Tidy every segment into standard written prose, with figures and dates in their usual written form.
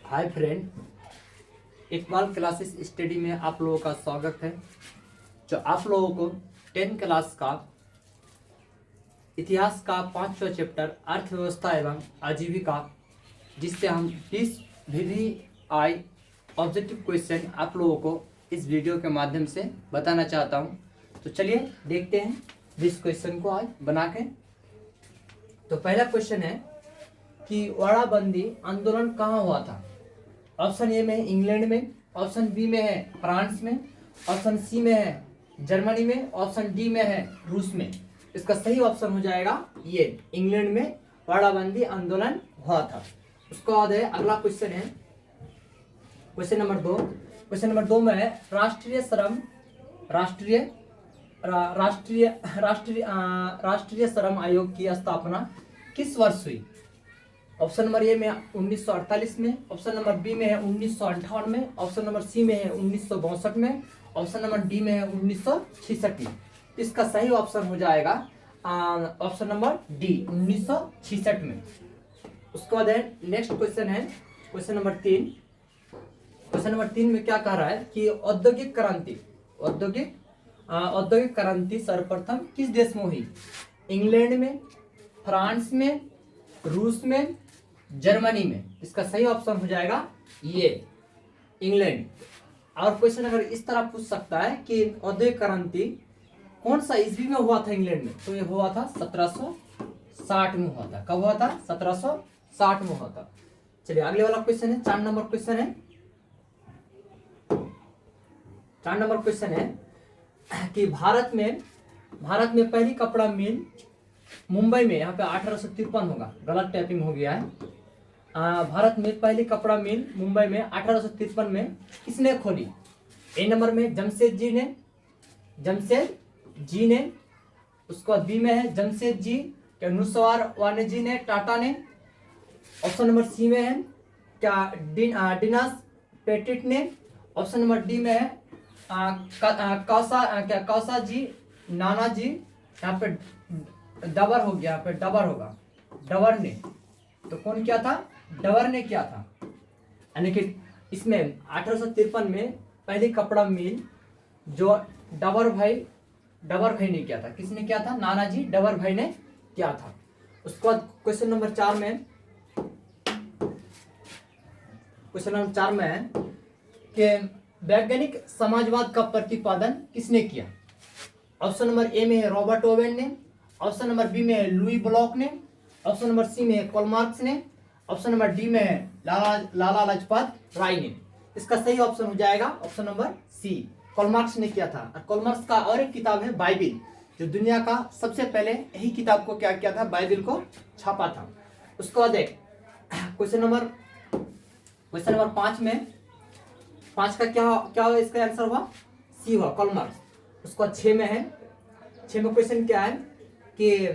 Hi friend, Iqbal classes study में आप लोगों का स्वागत है। जो आप लोगों को 10th क्लास का इतिहास का 5वां चैप्टर अर्थव्यवस्था एवं आजीविका, जिससे हम 20 VVI ऑब्जेक्टिव क्वेश्चन आप लोगों को इस वीडियो के माध्यम से बताना चाहता हूं। तो चलिए देखते हैं 20 क्वेश्चन को आज बना के। तो पहला क्वेश्चन है कि वाड़ाबंदी आंदोलन कहाँ हुआ था। ऑप्शन ए में है इंग्लैंड में, ऑप्शन बी में है फ्रांस में, ऑप्शन सी में है जर्मनी में, ऑप्शन डी में है रूस में। इसका सही ऑप्शन हो जाएगा ये, इंग्लैंड में वाड़ाबंदी आंदोलन हुआ था। उसके बाद है अगला क्वेश्चन है क्वेश्चन नंबर 2। क्वेश्चन नंबर 2 में है राष्ट्रीय श्रम राष्ट्रीय रा- राष्ट्रीय राष्ट्रीय राष्ट्रीय श्रम आयोग की स्थापना किस वर्ष हुई। ऑप्शन नंबर ए में 1948 में, ऑप्शन नंबर बी में है 1958 में, ऑप्शन नंबर सी में है 1962 में, ऑप्शन नंबर डी में है 1966 में। इसका सही ऑप्शन हो जाएगा ऑप्शन नंबर डी, 1966 में। उसके बाद है नेक्स्ट क्वेश्चन है क्वेश्चन नंबर 3। क्वेश्चन नंबर 3 में क्या कह रहा है कि औद्योगिक क्रांति सर्वप्रथम किस देश में हुई। इंग्लैंड में, फ्रांस में, रूस में, जर्मनी में। इसका सही ऑप्शन हो जाएगा ये, इंग्लैंड। और क्वेश्चन अगर इस तरह पूछ सकता है कि औद्योगिक क्रांति कौन सा ईस्वी में हुआ था इंग्लैंड में, तो ये हुआ था 1760 में हुआ था। कब हुआ था? 1760 में हुआ था। चलिए अगले वाला क्वेश्चन है 4 नंबर क्वेश्चन है। 4 नंबर क्वेश्चन है कि भारत में पहली कपड़ा मिल मुंबई में, यहाँ पे 1853 होगा, गलत टाइपिंग हो गया है। भारत में पहली कपड़ा मिल मुंबई में 1853 में किसने खोली। ए नंबर में जमशेद जी ने। उसके बाद बी में है जमशेद जी, क्या नुसवार वाणिज्य ने, टाटा ने। ऑप्शन नंबर सी में है क्या डिनास पेटिट ने। ऑप्शन नंबर डी में है कौसा जी, नाना जी। यहाँ पे डबर हो गया, यहाँ पे डबर होगा, डबर ने। तो कौन क्या था? डबर ने क्या था। यानी कि इसमें 1853 में पहली कपड़ा मिल जो डबर भाई ने किया था। किसने किया था? नानाजी डबर भाई ने किया था। उसके बाद क्वेश्चन नंबर 4 में है कि वैज्ञानिक समाजवाद का प्रतिपादन किसने किया। ऑप्शन नंबर ए में है रॉबर्ट ओवेन ने, ऑप्शन नंबर बी में है लुई ब्लॉक ने, ऑप्शन नंबर सी में है कार्ल मार्क्स ने, ऑप्शन नंबर डी में है लाला लाजपत राय ने। इसका सही ऑप्शन हो जाएगा option number C, Karl Marx ने किया था। और कार्ल मार्क्स का और एक किताब है बाइबिल, जो दुनिया का सबसे पहले यही किताब को क्या किया था, बाइबिल को छापा था। उसके बाद क्वेश्चन नंबर 5 में, 5 का क्या इसका आंसर हुआ? सी हुआ, कार्ल मार्क्स। उसके बाद 6 में है, 6 में क्वेश्चन क्या है कि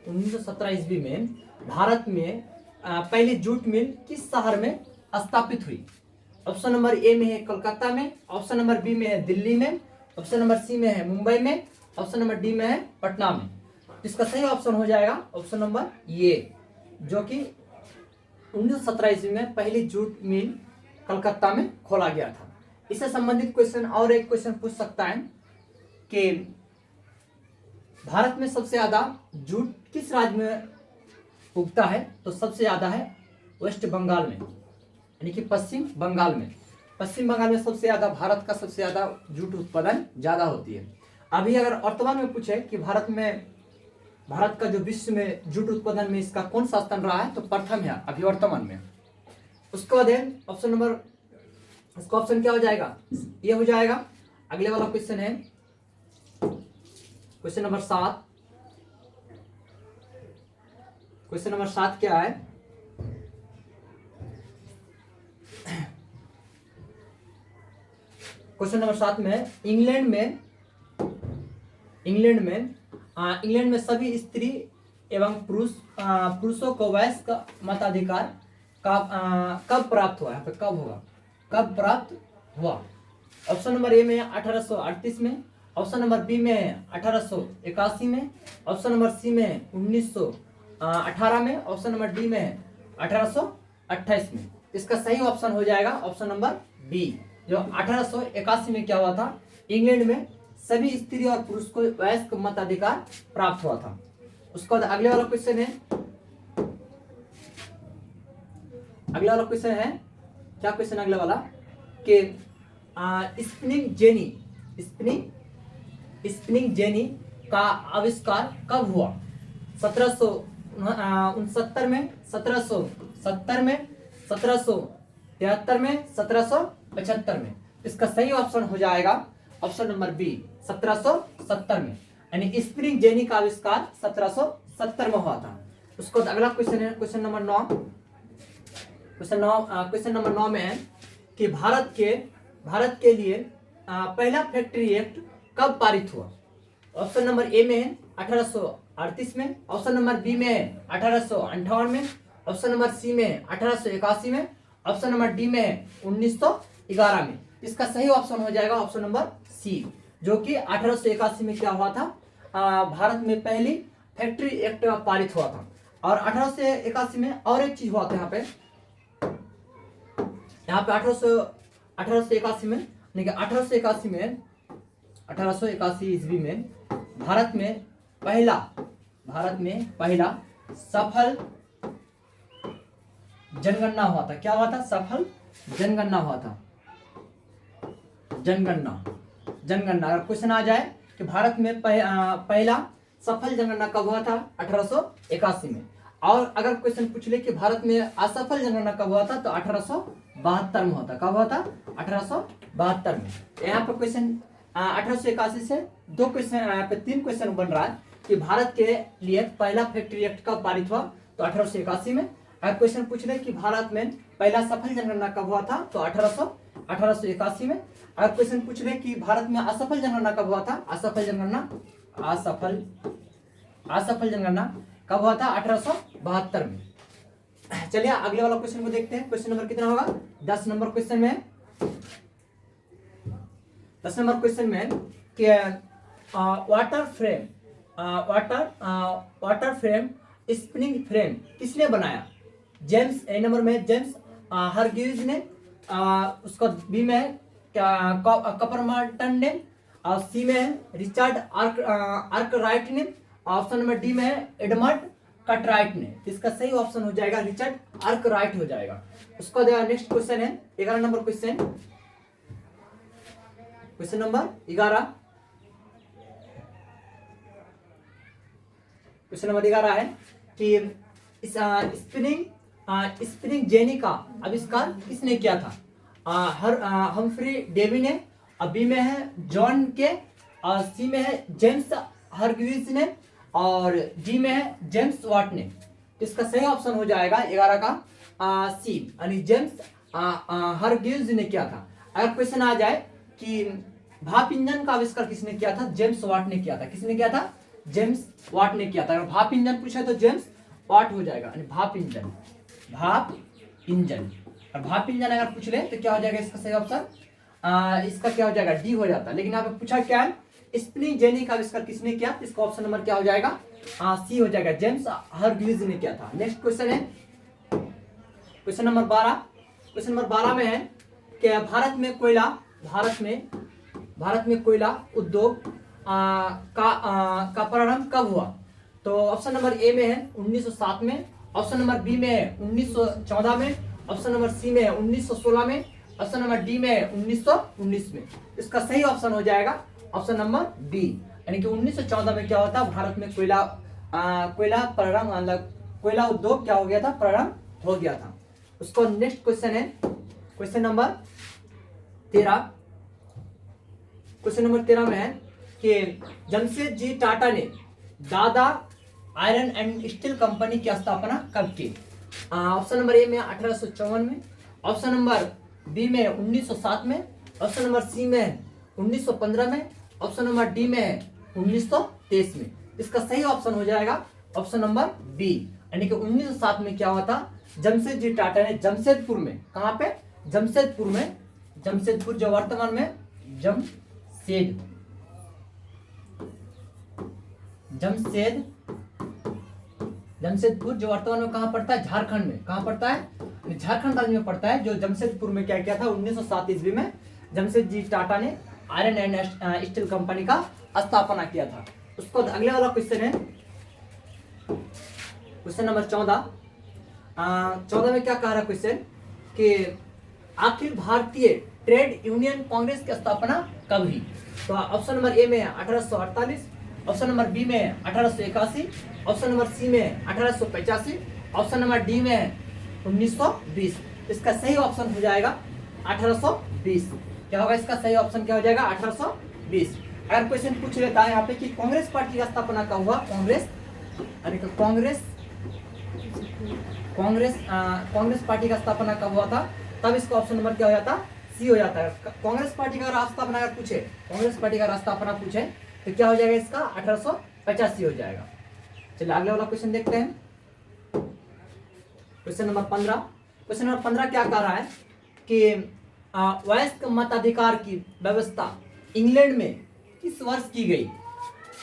1917 ईस्वी में भारत में पहली जूट मिल किस शहर में स्थापित हुई। ऑप्शन नंबर ए में है कोलकाता में, ऑप्शन नंबर बी में है दिल्ली में, ऑप्शन नंबर सी में है मुंबई में, ऑप्शन नंबर डी में है पटना में। इसका सही ऑप्शन हो जाएगा ऑप्शन नंबर ये, जो कि 1917 ईस्वी में पहली जूट मिल कलकत्ता में खोला गया था। इससे संबंधित क्वेश्चन और एक क्वेश्चन पूछ सकता है कि भारत में सबसे ज्यादा जूट किस राज्य में उगता है। तो सबसे ज्यादा है वेस्ट बंगाल में, यानी कि पश्चिम बंगाल में। पश्चिम बंगाल में सबसे ज्यादा, भारत का सबसे ज्यादा जूट उत्पादन ज्यादा होती है। अभी अगर वर्तमान में पूछे कि भारत का जो विश्व में जूट उत्पादन में इसका कौन सा स्थान रहा है, तो प्रथम है अभी वर्तमान में। उसके बाद है ऑप्शन नंबर, इसका ऑप्शन क्या हो जाएगा? ये हो जाएगा। अगले वाला क्वेश्चन है क्वेश्चन नंबर 7। क्वेश्चन नंबर 7 क्या है? क्वेश्चन नंबर 7 में इंग्लैंड में सभी स्त्री एवं पुरुषों को वयस्क मताधिकार कब प्राप्त हुआ। यहाँ पे कब होगा, कब प्राप्त हुआ। ऑप्शन नंबर ए में 1838 में, ऑप्शन नंबर बी में है 1881 में, ऑप्शन नंबर सी में है 18 में, ऑप्शन नंबर डी में है 1828 में। इसका सही ऑप्शन हो जाएगा ऑप्शन नंबर बी। जो 1881 में क्या हुआ था, इंग्लैंड में सभी स्त्री और पुरुष को वयस्क मताधिकार प्राप्त हुआ था। उसके बाद अगले वाला क्वेश्चन है, अगला वाला क्वेश्चन है, क्या क्वेश्चन अगला वाला कि स्पिनिंग जेनी का आविष्कार कब हुआ? 1769 में, 1770 में, 1773 में, 1775 में। इसका सही ऑप्शन हो जाएगा ऑप्शन नंबर बी 1770 में। यानी स्प्रिंग जेनी का आविष्कार 1770 में हुआ था। उसको अगला क्वेश्चन है क्वेश्चन नंबर 9। क्वेश्चन नंबर 9 में है कि भारत के लिए पहला फैक्ट्री एक्ट कब पारित हुआ? ऑप्शन नंबर ए में है 1838 में, ऑप्शन नंबर बी में है 1858 में, ऑप्शन नंबर सी में है 1881 में, ऑप्शन नंबर डी में है 1911 में। इसका सही ऑप्शन हो जाएगा ऑप्शन नंबर सी, जो कि 1881 में क्या हुआ था, भारत में पहली फैक्ट्री एक्ट पारित हुआ था। और 1881 में और एक चीज हुआ था यहाँ पे 1881 में, नहीं 1881 ईस्वी में भारत में पहला सफल जनगणना हुआ था। क्या हुआ था? सफल जनगणना हुआ था। जनगणना अगर क्वेश्चन आ जाए कि भारत में पहला सफल जनगणना कब हुआ था? 1881 में। और अगर क्वेश्चन पूछ ले कि भारत में असफल जनगणना कब हुआ था, तो 1872 में हुआ था। कब हुआ था? 1872 में। यहाँ पर क्वेश्चन 1881 से दो क्वेश्चन, यहाँ पे 3 क्वेश्चन बन रहा है कि भारत के लिए पहला फैक्ट्री एक्ट कब पारित हुआ, तो 1881 में। अगर क्वेश्चन पूछ ले कि भारत में पहला सफल जनगणना कब हुआ था, तो 1881 में। अगर क्वेश्चन पूछ ले कि भारत में असफल जनगणना कब हुआ था, असफल जनगणना कब हुआ था? 1872 में। चलिए अगले वाला क्वेश्चन को देखते हैं। क्वेश्चन नंबर कितना होगा? 10 नंबर क्वेश्चन में 10 नंबर क्वेश्चन में कि वाटर फ्रेम स्पिनिंग फ्रेम किसने बनाया? जेम्स, ए नंबर में जेम्स हरग्रीव्स ने, उसका बी में है कपरमर्टन ने, और सी में है रिचर्ड आर्कराइट ने, ऑप्शन नंबर डी में है एडमंड कटराइट ने। इसका सही ऑप्शन हो जाएगा रिचर्ड आर्कराइट हो जाएगा। उसका नेक्स्ट क्वेश्चन है 11 number question, question number 11। Question number 11 है कि स्पिनिंग जेनी का आविष्कार किसने किया था? हम्फ्री डेवी ने, बी में है जॉन के, और सी में है जेम्स हरग्रीव्स ने, और डी में है जेम्स वाट ने। इसका सही ऑप्शन हो जाएगा 11 का सी, यानी जेम्स हरग्रीव्स ने किया था। अगर क्वेश्चन आ जाए कि भाप इंजन का आविष्कार किसने किया था? जेम्स वाट ने किया था। किसने किया था? जेम्स वाट ने किया था। अगर भाप इंजन पूछा तो जेम्स वाट हो जाएगा, यानी भाप इंजन। और भाप इंजन अगर पूछ ले तो क्या हो जाएगा इसका सही ऑप्शन? इसका क्या हो जाएगा? डी हो जाता। लेकिन यहाँ पे पूछा क्या है, स्पिनिंग जेनी का आविष्कार किसने किया, तो इसका ऑप्शन नंबर क्या हो जाएगा? सी हो जाएगा, जेम्स हरग्रीव्स ने किया था। नेक्स्ट क्वेश्चन है क्वेश्चन नंबर 12। क्वेश्चन नंबर 12 में है कि भारत में कोयला उद्योग का प्रारंभ कब हुआ? तो ऑप्शन नंबर ए में है 1907 में, ऑप्शन नंबर बी में है 1914 में, ऑप्शन नंबर सी में है 1916 में, ऑप्शन नंबर डी में है 1919 में। इसका सही ऑप्शन हो जाएगा ऑप्शन नंबर डी, यानी कि 1914 में क्या होता? भारत में कोयला प्रारंभ, मतलब कोयला उद्योग क्या हो गया था? प्रारंभ हो गया था। उसको नेक्स्ट क्वेश्चन है क्वेश्चन नंबर 13। क्वेश्चन नंबर 13 में है कि जमशेदजी टाटा ने दादा आयरन एंड स्टील कंपनी की स्थापना कब की? ऑप्शन नंबर ए में 1854 में, ऑप्शन नंबर बी में 1907 में, ऑप्शन नंबर सी में 1915 में, ऑप्शन नंबर डी में 1923 में। इसका सही ऑप्शन हो जाएगा ऑप्शन नंबर बी, यानी कि 1907 में क्या हुआ था? जमशेदजी टाटा ने जमशेदपुर में, कहाँ पे? जमशेदपुर जो वर्तमान में जमशेदपुर जो वर्तमान में कहाँ पड़ता है, झारखंड में। कहाँ पड़ता है, झारखंड राज्य में पड़ता है। जो जमशेदपुर में क्या किया था 1907 ईस्वी में जमशेदजी टाटा ने आयरन एंड स्टील कंपनी का स्थापना किया था। उसको अगले वाला क्वेश्चन है क्वेश्चन नंबर 14। 14 में क्या कह रहा है क्वेश्चन कि अखिल भारतीय ट्रेड यूनियन कांग्रेस की स्थापना कब हुई। तो ऑप्शन नंबर ए में 1848, ऑप्शन नंबर बी में 1881, ऑप्शन नंबर सी में 1885, ऑप्शन नंबर डी में 1920। इसका सही ऑप्शन हो जाएगा 1820। क्या होगा इसका सही ऑप्शन, क्या हो जाएगा 1820। अगर क्वेश्चन पूछ लेता है यहाँ पे कि कांग्रेस पार्टी का स्थापना कब हुआ, कांग्रेस पार्टी का स्थापना कब हुआ था, तब इसका ऑप्शन नंबर क्या हो जाता, सी हो जाता है। कांग्रेस पार्टी का स्थापना अगर पूछे, कांग्रेस पार्टी का स्थापना पूछे तो क्या हो जाएगा इसका 1885 हो जाएगा। चलिए अगले वाला क्वेश्चन देखते हैं। Question number 15। क्वेश्चन नंबर 15 क्या कह रहा है कि वयस्क मताधिकार की व्यवस्था इंग्लैंड में किस वर्ष की गई।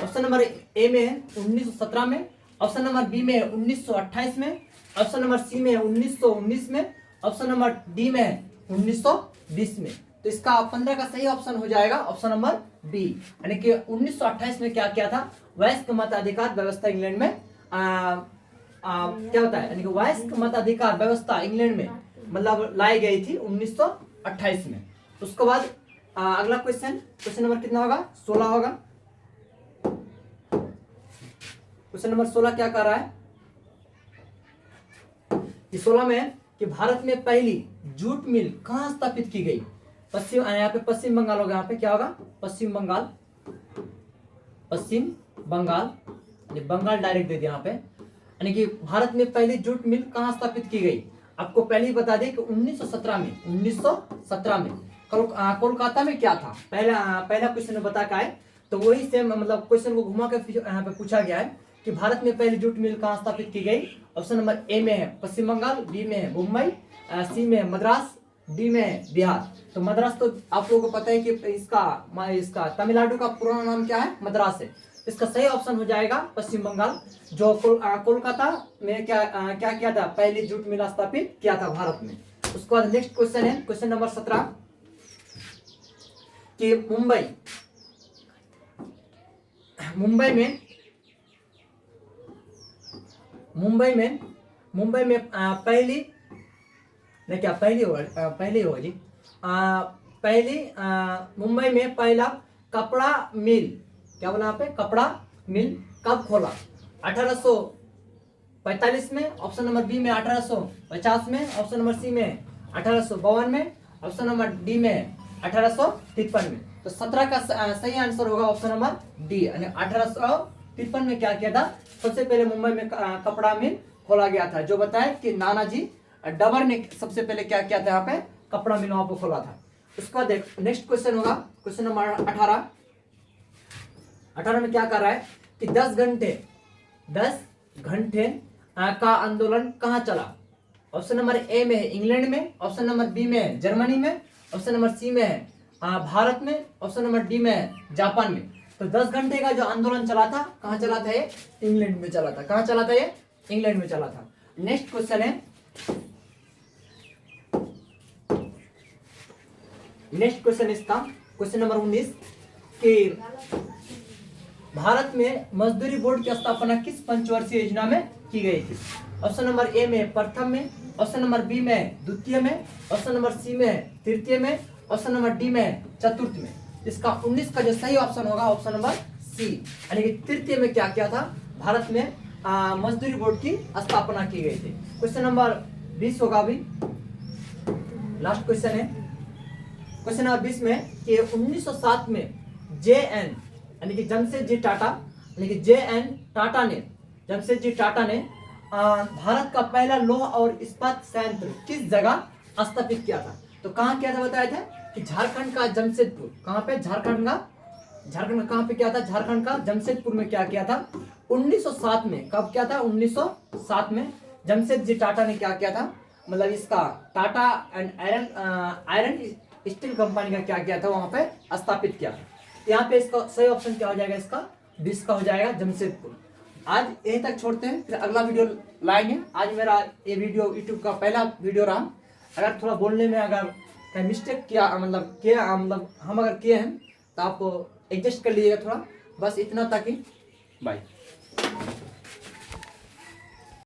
ऑप्शन नंबर ए में 1917 में, ऑप्शन नंबर बी में 1928 में, ऑप्शन नंबर सी में 1919 में, ऑप्शन नंबर डी में 1920 में। तो इसका 15 का सही ऑप्शन हो जाएगा ऑप्शन नंबर बी, यानी कि 1928 में क्या किया था, वयस्क मताधिकार व्यवस्था इंग्लैंड में क्या होता है, यानी कि वयस्क मताधिकार व्यवस्था इंग्लैंड में मतलब लाई गई थी 1928 में। उसके बाद अगला क्वेश्चन नंबर कितना होगा, 16 होगा। क्वेश्चन नंबर 16 क्या कर रहा है कि 16 में कि भारत में पहली जूट मिल कहाँ स्थापित की गई। पश्चिम, यहाँ पे पश्चिम बंगाल होगा, यहाँ पे क्या होगा पश्चिम बंगाल, बंगाल डायरेक्ट दे दिया यहाँ पे। यानी कि भारत में पहली जूट मिल कहाँ स्थापित की गई। आपको पहले ही बता दें कि 1917 में कोलकाता में क्या था। पहला क्वेश्चन बता का है, तो वही सेम मतलब क्वेश्चन को घुमा कर यहाँ पे पूछा गया है कि भारत में पहली जूट मिल कहाँ स्थापित की गई। ऑप्शन नंबर ए में है पश्चिम बंगाल, बी में है मुंबई, सी में है मद्रास, डी में है बिहार। तो मद्रास तो आप लोगों को पता है कि इसका तमिलनाडु का पुराना नाम क्या है, मद्रास है। इसका सही ऑप्शन हो जाएगा पश्चिम बंगाल, जो कोलकाता में क्या किया था, पहली जूट मिल स्थापित किया था भारत में। उसके बाद नेक्स्ट क्वेश्चन है क्वेश्चन नंबर 17 कि मुंबई में पहली मुंबई में पहला कपड़ा मिल, क्या बोला यहाँ पे, कपड़ा मिल कब खोला। 1845 में, ऑप्शन नंबर बी में 1850 में, ऑप्शन नंबर सी में 1852 में, ऑप्शन नंबर डी में 1853 में। तो 17 का सही आंसर होगा ऑप्शन नंबर डी, यानी 1853 में क्या किया था, सबसे पहले मुंबई में कपड़ा मिल खोला गया था। जो बताया कि नानाजी डबर ने सबसे पहले क्या किया था, यहाँ पे कपड़ा मिल वहां पर खोला था। उसका नेक्स्ट क्वेश्चन होगा क्वेश्चन नंबर 18 में क्या कर रहा है कि 10 घंटे का आंदोलन कहाँ चला। ऑप्शन नंबर ए में है इंग्लैंड में, ऑप्शन नंबर बी में है जर्मनी में, ऑप्शन नंबर सी में है भारत में, ऑप्शन नंबर डी में है जापान में। तो 10 घंटे का जो आंदोलन चला था, कहाँ चला था ये, इंग्लैंड में चला था। कहाँ चला था ये, इंग्लैंड में चला था। नेक्स्ट क्वेश्चन है इसका क्वेश्चन नंबर 19 कि भारत में मजदूरी बोर्ड की स्थापना किस पंचवर्षीय योजना में की गई थी। ऑप्शन नंबर ए में प्रथम में, ऑप्शन नंबर बी में द्वितीय में, ऑप्शन नंबर सी में तृतीय में, ऑप्शन नंबर डी में चतुर्थ में। इसका 19 का जो सही ऑप्शन होगा ऑप्शन नंबर सी, यानी कि तृतीय में क्या किया था, भारत में मजदूरी बोर्ड की स्थापना की गई थी। क्वेश्चन नंबर 20 होगा अभी, लास्ट क्वेश्चन है क्वेश्चन नंबर 20 में कि 1907 में JN यानी कि जमशेदजी टाटा ने भारत का पहला लौह और इस्पात संयंत्र किस जगह स्थापित किया था। तो कहाँ किया था बताया था कि झारखंड का जमशेदपुर, कहाँ पे, झारखंड का कहाँ पे किया था, झारखंड का जमशेदपुर में क्या किया था 1907 में। कब किया था, 1907 में जमशेदजी टाटा ने क्या किया था, मतलब इसका Tata and iron steel company का क्या किया था, वहां पे स्थापित किया था। यहाँ पे इसका सही ऑप्शन क्या हो जाएगा, इसका 20 का हो जाएगा जमशेदपुर। आज यहीं तक छोड़ते हैं, फिर अगला वीडियो लाएंगे। आज मेरा ये वीडियो यूट्यूब का पहला वीडियो रहा। अगर थोड़ा बोलने में अगर कहीं मिस्टेक किया मतलब हम अगर किए हैं तो आप एडजस्ट कर लीजिएगा थोड़ा, बस इतना, ताकि बाय।